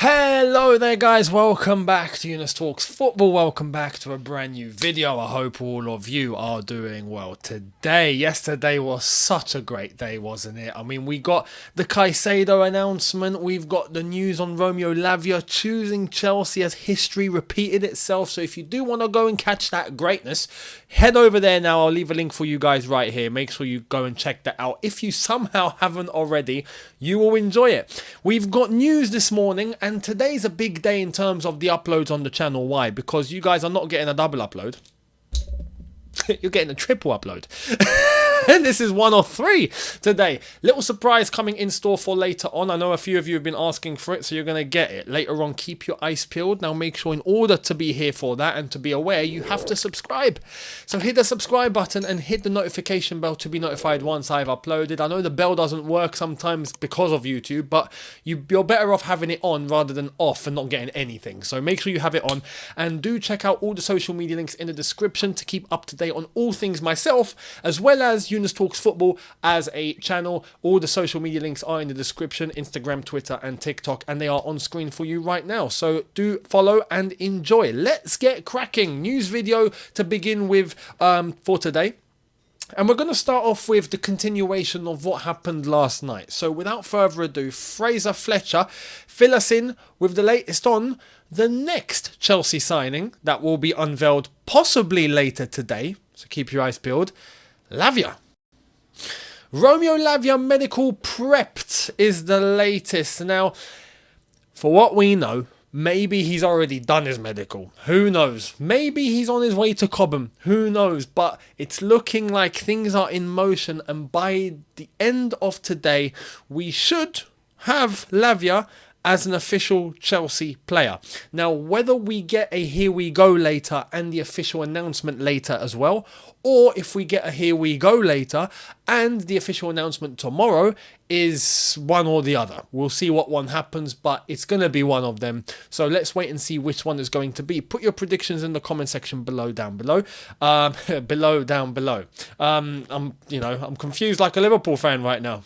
Hello there guys, welcome back to Younes Talks Football, welcome back to a brand new video. I hope all of you are doing well today. Yesterday was such a great day, wasn't it? I mean, we got the Caicedo announcement, we've got the news on Romeo Lavia choosing Chelsea as history repeated itself. So if you do want to go and catch that greatness, head over there now. I'll leave a link for you guys right here. Make sure you go and check that out. If you somehow haven't already, you will enjoy it. We've got news this morning, and today's a big day in terms of the uploads on the channel. Why? Because you guys are not getting a double upload. You're getting a triple upload. And this is one of three today. Little surprise coming in store for later on. I know a few of you have been asking for it, so you're going to get it later on. Keep your eyes peeled. Now make sure in order to be here for that and to be aware, you have to subscribe. So hit the subscribe button and hit the notification bell to be notified once I've uploaded. I know the bell doesn't work sometimes because of YouTube, but you're better off having it on rather than off and not getting anything. So make sure you have it on, and do check out all the social media links in the description to keep up to date on all things myself, as well as Younes Talks Football as a channel. All the social media links are in the description: Instagram, Twitter and TikTok, and they are on screen for you right now. So do follow and enjoy. Let's get cracking. News video to begin with for today. And we're going to start off with the continuation of what happened last night. So without further ado, Fraser Fletcher, fill us in with the latest on the next Chelsea signing that will be unveiled possibly later today. So keep your eyes peeled. Lavia. Romeo Lavia Medical prepped is the latest. Now, for what we know, maybe he's already done his medical. Who knows? Maybe he's on his way to Cobham. Who knows? But it's looking like things are in motion, and by the end of today, we should have Lavia as an official Chelsea player. Now, whether we get a here we go later and the official announcement later as well, or if we get a here we go later and the official announcement tomorrow, is one or the other. We'll see what one happens, but it's going to be one of them. So let's wait and see which one is going to be. Put your predictions in the comment section below, down below. Down below. I'm confused like a Liverpool fan right now.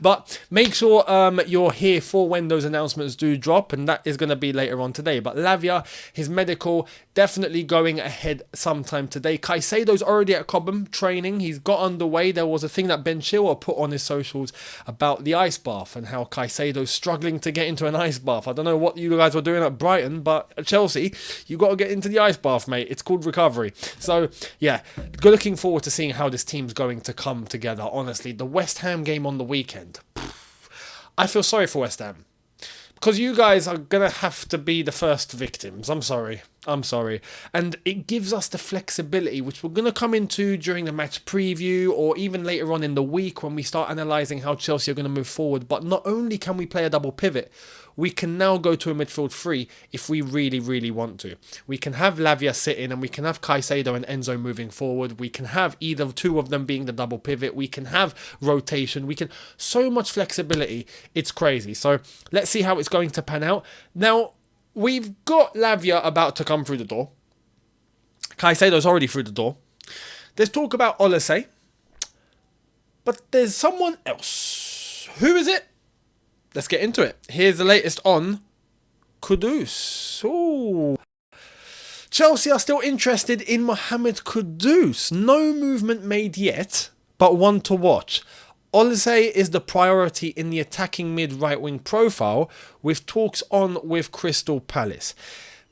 But make sure you're here for when those announcements do drop, and that is going to be later on today. But Lavia, his medical, definitely going ahead sometime today. Caicedo's already at Cobham training. He's got underway. There was a thing that Ben Chilwell put on his socials about the ice bath and how Caicedo's struggling to get into an ice bath. I don't know what you guys were doing at Brighton, but at Chelsea, you got to get into the ice bath, mate. It's called recovery. So, yeah, looking forward to seeing how this team's going to come together. Honestly, the West Ham game on the weekend, I feel sorry for West Ham, because you guys are going to have to be the first victims. I'm sorry. And it gives us the flexibility, which we're going to come into during the match preview or even later on in the week when we start analysing how Chelsea are going to move forward. But not only can we play a double pivot, we can now go to a midfield three if we really, really want to. We can have Lavia sitting, and we can have Caicedo and Enzo moving forward. We can have either two of them being the double pivot. We can have rotation. We can... so much flexibility. It's crazy. So let's see how it's going to pan out. Now, we've got Lavia about to come through the door. Caicedo's already through the door. There's talk about Olise. But there's someone else. Who is it? Let's get into it. Here's the latest on Kudus. Ooh. Chelsea are still interested in Mohamed Kudus. No movement made yet, but one to watch. Olise is the priority in the attacking mid right-wing profile, with talks on with Crystal Palace.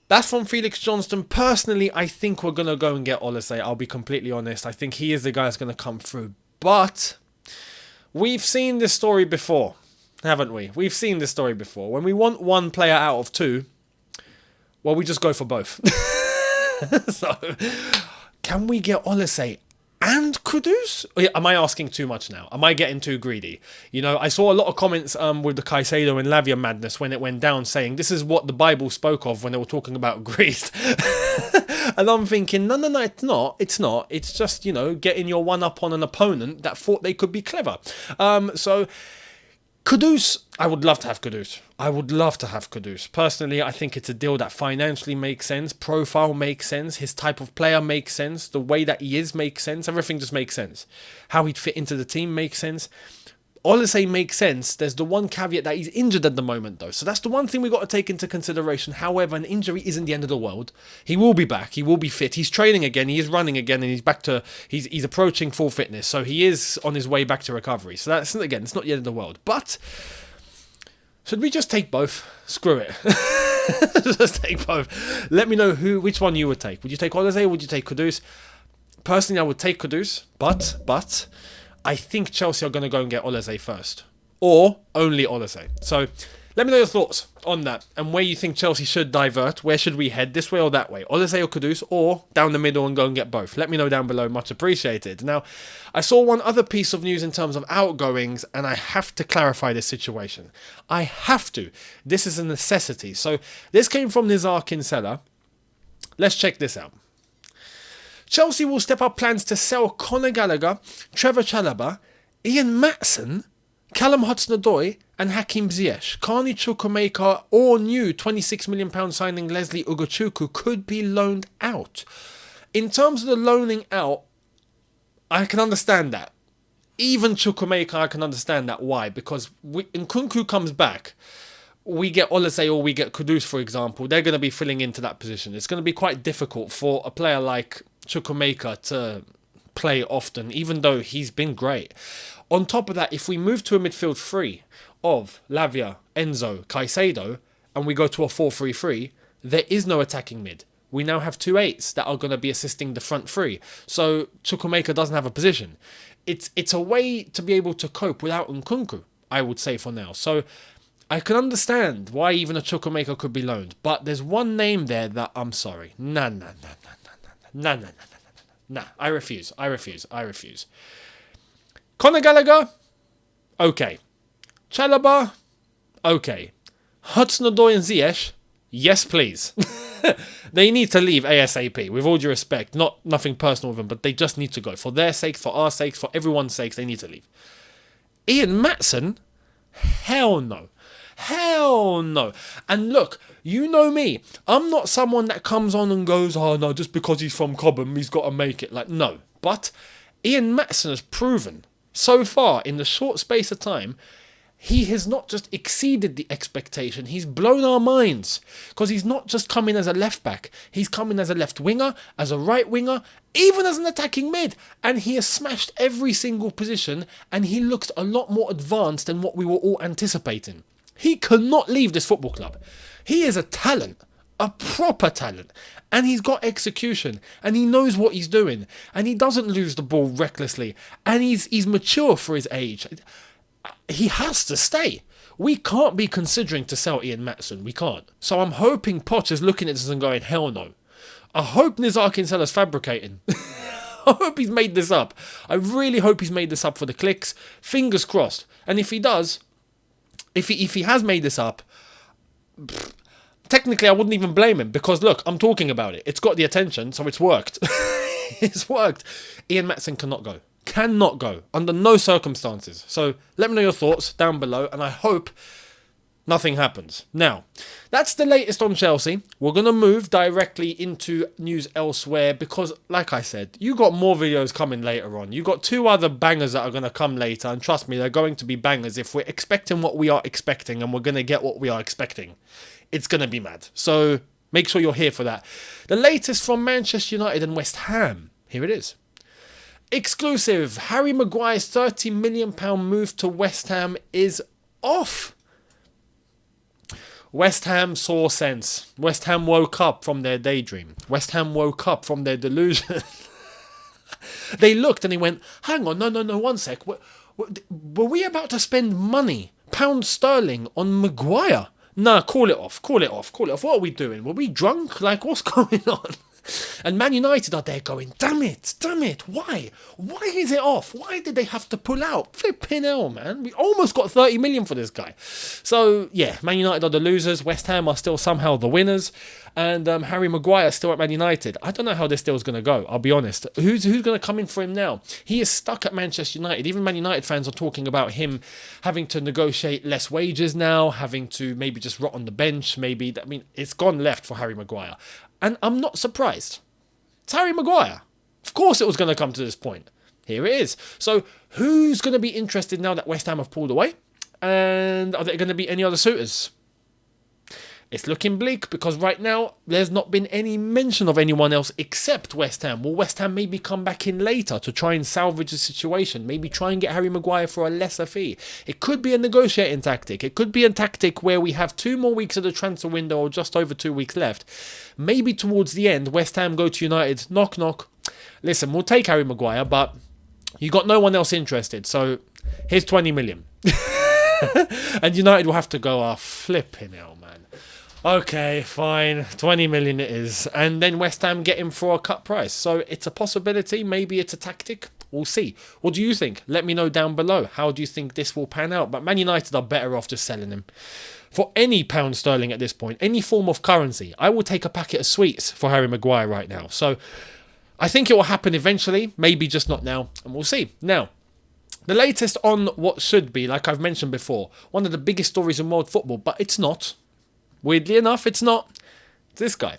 That's from Felix Johnston. Personally, I think we're going to go and get Olise. I'll be completely honest. I think he is the guy that's going to come through. But we've seen this story before, haven't we? We've seen this story before. When we want one player out of two, well, we just go for both. So, can we get Olise and Kudus? Am I asking too much now? Am I getting too greedy? You know, I saw a lot of comments with the Caicedo and Lavia madness when it went down, saying this is what the Bible spoke of when they were talking about Greece. And I'm thinking, no, it's not. It's just, getting your one up on an opponent that thought they could be clever. So Kudus, I would love to have Kudus. Personally, I think it's a deal that financially makes sense, profile makes sense, his type of player makes sense, the way that he is makes sense, everything just makes sense. How he'd fit into the team makes sense. Olise makes sense. There's the one caveat that he's injured at the moment, though. So that's the one thing we've got to take into consideration. However, an injury isn't the end of the world. He will be back. He will be fit. He's training again. He is running again. And he's back to... He's approaching full fitness. So he is on his way back to recovery. So that's, again, it's not the end of the world. But... should we just take both? Screw it. Just take both. Let me know which one you would take. Would you take Olise or would you take Kudus? Personally, I would take Kudus, but I think Chelsea are going to go and get Olise first. Or only Olise. So let me know your thoughts on that and where you think Chelsea should divert. Where should we head, this way or that way? Olise or Kudus, or down the middle and go and get both? Let me know down below, much appreciated. Now, I saw one other piece of news in terms of outgoings, and I have to clarify this situation. I have to. This is a necessity. So this came from Nizar Kinsella. Let's check this out. Chelsea will step up plans to sell Conor Gallagher, Trevor Chalobah, Ian Maatsen, Callum Hudson-Odoi and Hakim Ziyech. Carney Chukwuemeka or new £26 million signing Leslie Ugochukwu could be loaned out. In terms of the loaning out, I can understand that. Even Chukwuemeka, I can understand that. Why? Because when Nkunku comes back, we get Olise or we get Kudus, for example. They're going to be filling into that position. It's going to be quite difficult for a player like Chukwuemeka to play often, even though he's been great. On top of that, if we move to a midfield three of Lavia, Enzo, Caicedo, and we go to a 4-3-3, there is no attacking mid. We now have 2 8s that are going to be assisting the front three. So Chukwuemeka doesn't have a position. It's a way to be able to cope without Nkunku, I would say, for now. So I can understand why even a Chukwuemeka could be loaned. But there's one name there that I'm sorry. Nah. I refuse. Conor Gallagher, okay. Chalobah, okay. Hudson-Odoi and Ziyech, yes please. They need to leave ASAP, with all due respect. Nothing personal with them, but they just need to go. For their sakes, for our sakes, for everyone's sakes, they need to leave. Ian Maatsen, hell no. Hell no. And look, you know me. I'm not someone that comes on and goes, oh no, just because he's from Cobham, he's got to make it. Like, no. But Ian Maatsen has proven so far in the short space of time, he has not just exceeded the expectation, he's blown our minds. Because he's not just coming as a left back, he's coming as a left winger, as a right winger, even as an attacking mid. And he has smashed every single position, and he looks a lot more advanced than what we were all anticipating. He cannot leave this football club. He is a talent, a proper talent. And he's got execution. And he knows what he's doing. And he doesn't lose the ball recklessly. And he's mature for his age. He has to stay. We can't be considering to sell Ian Maatsen. We can't. So I'm hoping Poch is looking at this and going, hell no. I hope Nizar Kinsella's fabricating. I hope he's made this up. I really hope he's made this up for the clicks. Fingers crossed. And if he does... If he has made this up, technically I wouldn't even blame him, because look, I'm talking about it. It's got the attention, so it's worked. It's worked. Ian Maatsen cannot go. Cannot go. Under no circumstances. So let me know your thoughts down below, and I hope nothing happens. Now, that's the latest on Chelsea. We're going to move directly into news elsewhere because, like I said, you got more videos coming later on. You got 2 other bangers that are going to come later, and trust me, they're going to be bangers. If we're expecting what we are expecting and we're going to get what we are expecting, it's going to be mad. So make sure you're here for that. The latest from Manchester United and West Ham. Here it is. Exclusive. Harry Maguire's £30 million move to West Ham is off. West Ham saw sense. West Ham woke up from their daydream. West Ham woke up from their delusion. They looked and they went, hang on, no, 1 sec. Were we about to spend money, pound sterling, on Maguire? Nah, call it off. What are we doing? Were we drunk? Like, what's going on? And Man United are there going, damn it, why? Why is it off? Why did they have to pull out? Flipping hell, man. We almost got 30 million for this guy. So, yeah, Man United are the losers. West Ham are still somehow the winners. And Harry Maguire is still at Man United. I don't know how this deal is going to go, I'll be honest. Who's going to come in for him now? He is stuck at Manchester United. Even Man United fans are talking about him having to negotiate less wages now, having to maybe just rot on the bench, maybe. I mean, it's gone left for Harry Maguire. And I'm not surprised. It's Harry Maguire. Of course it was going to come to this point. Here it is. So who's going to be interested now that West Ham have pulled away? And are there going to be any other suitors? It's looking bleak because right now there's not been any mention of anyone else except West Ham. Will West Ham maybe come back in later to try and salvage the situation? Maybe try and get Harry Maguire for a lesser fee? It could be a negotiating tactic. It could be a tactic where we have 2 more weeks of the transfer window or just over 2 weeks left. Maybe towards the end, West Ham go to United, knock, knock. Listen, we'll take Harry Maguire, but you got no one else interested. So here's 20 million. And United will have to go, flipping hell, man. Okay, fine, 20 million it is. And then West Ham get him for a cut price. So it's a possibility, maybe it's a tactic. We'll see. What do you think? Let me know down below. How do you think this will pan out? But Man United are better off just selling him. For any pound sterling at this point, any form of currency, I will take a packet of sweets for Harry Maguire right now. So I think it will happen eventually, maybe just not now, and we'll see. Now, the latest on what should be, like I've mentioned before, one of the biggest stories in world football, but it's not. Weirdly enough, it's not. It's this guy.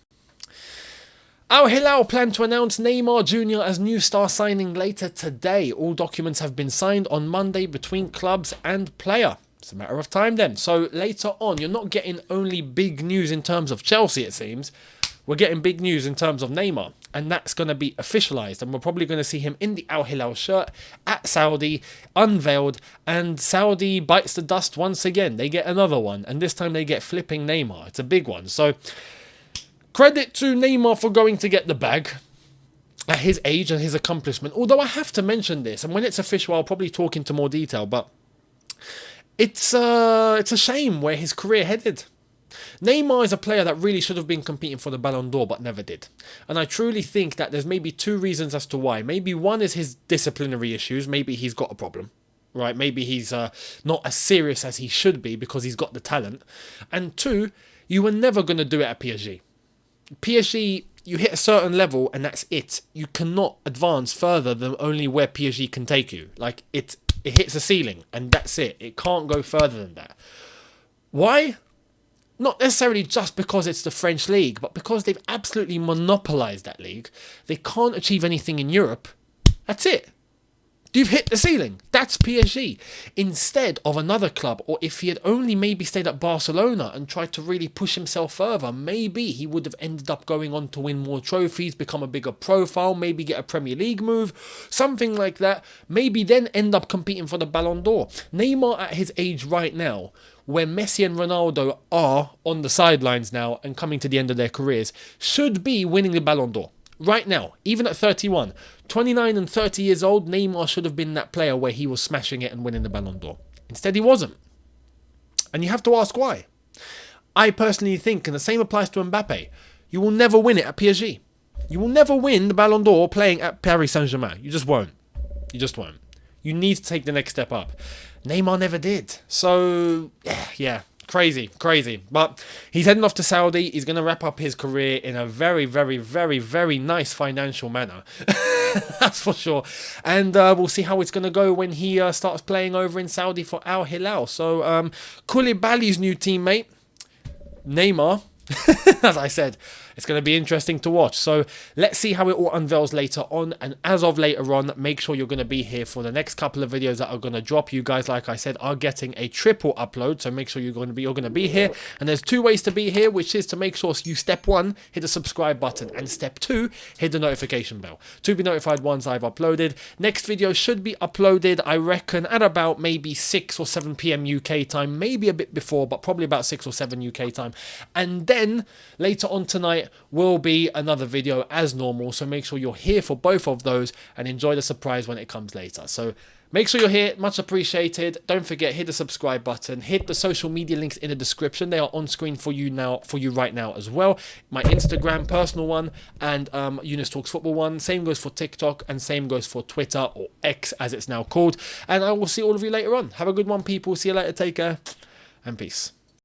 Al Hilal plan to announce Neymar Jr. as new star signing later today. All documents have been signed on Monday between clubs and player. It's a matter of time then. So later on, you're not getting only big news in terms of Chelsea, it seems. We're getting big news in terms of Neymar, and that's going to be officialised, and we're probably going to see him in the Al Hilal shirt at Saudi, unveiled, and Saudi bites the dust once again. They get another one, and this time they get flipping Neymar. It's a big one. So credit to Neymar for going to get the bag at his age and his accomplishment, although I have to mention this, and when it's official I'll probably talk into more detail, but it's a shame where his career headed. Neymar is a player that really should have been competing for the Ballon d'Or but never did. And I truly think that there's maybe 2 reasons as to why. Maybe one is his disciplinary issues. Maybe he's got a problem, right? Maybe he's not as serious as he should be because he's got the talent. And 2, you were never going to do it at PSG. PSG, you hit a certain level and that's it. You cannot advance further than only where PSG can take you. Like it hits a ceiling and that's it. It can't go further than that. Why? Not necessarily just because it's the French league, but because they've absolutely monopolised that league. They can't achieve anything in Europe. That's it. You've hit the ceiling. That's PSG. Instead of another club, or if he had only maybe stayed at Barcelona and tried to really push himself further, maybe he would have ended up going on to win more trophies, become a bigger profile, maybe get a Premier League move, something like that. Maybe then end up competing for the Ballon d'Or. Neymar at his age right now, where Messi and Ronaldo are on the sidelines now and coming to the end of their careers, should be winning the Ballon d'Or. Right now, even at 31, 29 and 30 years old, Neymar should have been that player where he was smashing it and winning the Ballon d'Or. Instead, he wasn't. And you have to ask why. I personally think, and the same applies to Mbappe, you will never win it at PSG. You will never win the Ballon d'Or playing at Paris Saint-Germain. You just won't. You just won't. You need to take the next step up. Neymar never did. So, yeah. Crazy. But he's heading off to Saudi. He's going to wrap up his career in a very, very, very, very nice financial manner. That's for sure. And we'll see how it's going to go when he starts playing over in Saudi for Al Hilal. So, Koulibaly's new teammate, Neymar, as I said, it's going to be interesting to watch. So let's see how it all unveils later on. And as of later on, make sure you're going to be here for the next couple of videos that are going to drop. You guys, like I said, are getting a triple upload. So make sure you're going to be here. And there's 2 ways to be here, which is to make sure you, step 1, hit the subscribe button, and step 2, hit the notification bell to be notified once I've uploaded. Next video should be uploaded, I reckon, at about maybe 6 or 7 p.m. UK time, maybe a bit before, but probably about 6 or 7 UK time. And then later on tonight will be another video as normal, so make sure you're here for both of those and enjoy the surprise when it comes later. So make sure you're here, much appreciated. Don't forget, hit the subscribe button, hit the social media links in the description. They are on screen for you right now as well. My Instagram personal one and Younes Talks Football one. Same goes for TikTok and same goes for Twitter, or X as it's now called. And I will see all of you later on. Have a good one, people. See you later. Take care and peace.